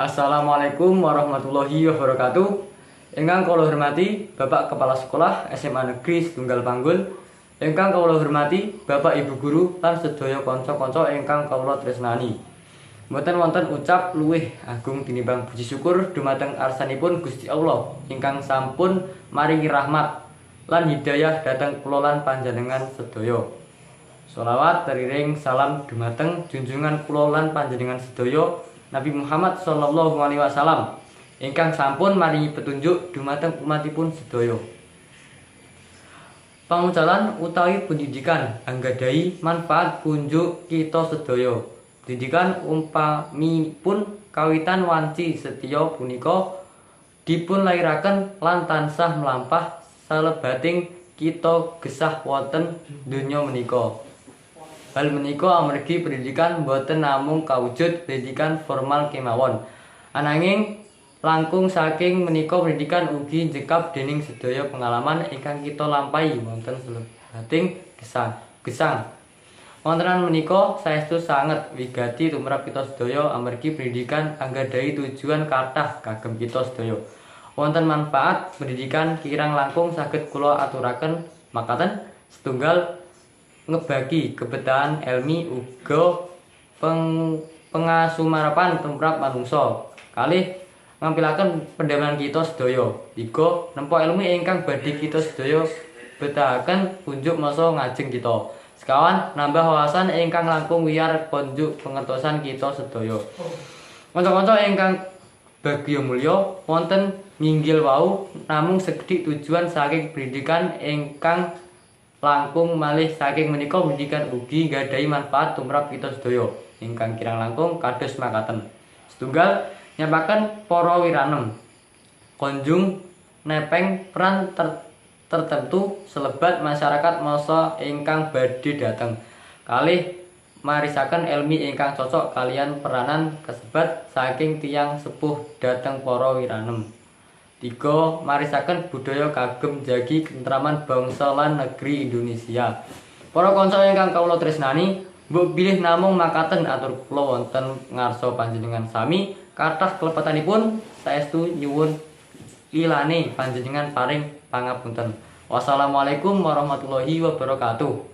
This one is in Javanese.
Assalamualaikum warahmatullahi wabarakatuh. Ingkang kula hormati Bapak Kepala Sekolah SMA Negeri Setunggal Panggul. Ingkang kula hormati Bapak Ibu Guru lan sedaya kanca-kanca ingkang kula tresnani. Mboten wonten ucap luwih agung tinimbang puji syukur dumateng arsanipun Gusti Allah ingkang sampun maringi rahmat lan hidayah dhateng kula lan panjenengan sedaya. Sholawat teriring salam dumateng junjungan kula lan panjenengan sedaya Nabi Muhammad sallallahu alaihi wasallam ingkang sampun maringi petunjuk dumateng umatipun sedaya. Pangucalan utawi pendidikan anggadhahi manfaat kunjuk kita sedaya. Pendidikan umpamipun kawitan wanci setya punika dipun lairaken lan tansah mlampah salebating kita gesah wonten donya menika. Hal menika amargi pendidikan boten namung kawujud pendidikan formal kemawon. Ananging langkung saking menika pendidikan ugi njekap dening sedaya pengalaman ingkang kita lampahi wonten salebeting gesang. Wontenan menika saestu sanget wigati tumrap kita sedaya amargi pendidikan anggadhahi tujuan kathah kagem kita sedaya. Wonten manfaat pendidikan kirang langkung saged kula aturaken makaten setunggal ngebagi kebedahan ilmi uga pengasumarapan tumrap manungsa. Kalih ngampilaken pendamaian kita sedaya. 3 nempo ilmu ingkang badhe kita sedaya betahaken punjuk masa ngajeng kita. Sekawan nambah wawasan ingkang langkung wiyar punjuk pengertosan kita sedaya. Kanca-kanca ingkang bagya mulya wonten nginggil wau namung sekedhik tujuan saking pendidikan ingkang langkung malih saking menika pendidikan ugi gadhahi manfaat tumrap kita sedaya ingkang kirang langkung kados makaten. Setunggal nyapaken para wiranem konjung nepeng peran tertentu selebat masyarakat masa ingkang badhe dateng. Kalih marisaken ilmi ingkang cocok kalian peranan kasebat saking tiyang sepuh dateng para wiranem. 3 marisaken budaya kagem jagi kentraman bangsa lan negeri Indonesia. Para kanca ingkang kawula tresnani, mbok bilih namung makaten atur kula wonten ngarsa panjenengan sami kathah klepetanipun saestu nyuwun lilane panjenengan paring pangapunten. Wassalamualaikum warahmatullahi wabarakatuh.